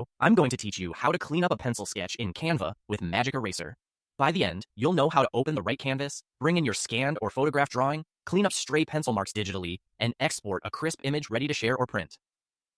video, I'm going to teach you how to clean up a pencil sketch in Canva with Magic Eraser. By the end, you'll know how to open the right canvas, bring in your scanned or photographed drawing, clean up stray pencil marks digitally, and export a crisp image ready to share or print.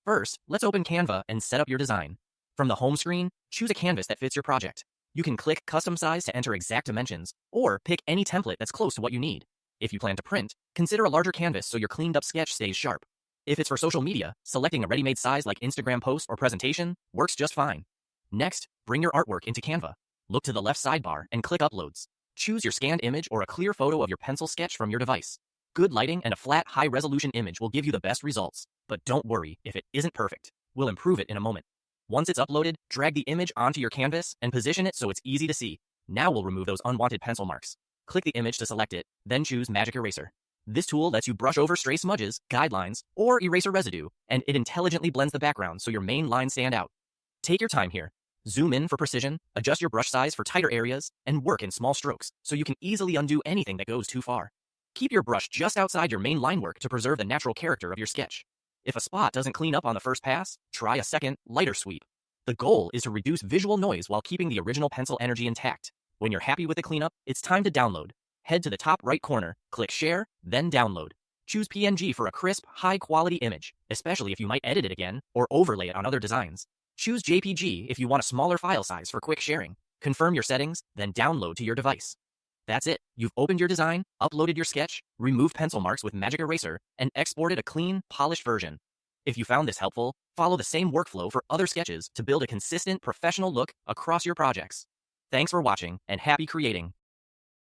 First, let's open Canva and set up your design. From the home screen, choose a canvas that fits your project. You can click Custom Size to enter exact dimensions, or pick any template that's close to what you need. If you plan to print, consider a larger canvas so your cleaned up sketch stays sharp. If it's for social media, selecting a ready-made size like Instagram post or presentation works just fine. Next, bring your artwork into Canva. Look to the left sidebar and click Uploads. Choose your scanned image or a clear photo of your pencil sketch from your device. Good lighting and a flat, high-resolution image will give you the best results, but don't worry if it isn't perfect. We'll improve it in a moment. Once it's uploaded, drag the image onto your canvas and position it so it's easy to see. Now we'll remove those unwanted pencil marks. Click the image to select it, then choose Magic Eraser. This tool lets you brush over stray smudges, guidelines, or eraser residue, and it intelligently blends the background so your main lines stand out. Take your time here. Zoom in for precision, adjust your brush size for tighter areas, and work in small strokes so you can easily undo anything that goes too far. Keep your brush just outside your main line work to preserve the natural character of your sketch. If a spot doesn't clean up on the first pass, try a second, lighter sweep. The goal is to reduce visual noise while keeping the original pencil energy intact. When you're happy with the cleanup, it's time to download. Head to the top right corner, click Share, then Download. Choose PNG for a crisp, high-quality image, especially if you might edit it again or overlay it on other designs. Choose JPG if you want a smaller file size for quick sharing. Confirm your settings, then download to your device. That's it. You've opened your design, uploaded your sketch, removed pencil marks with Magic Eraser, and exported a clean, polished version. If you found this helpful, follow the same workflow for other sketches to build a consistent, professional look across your projects. Thanks for watching, and happy creating!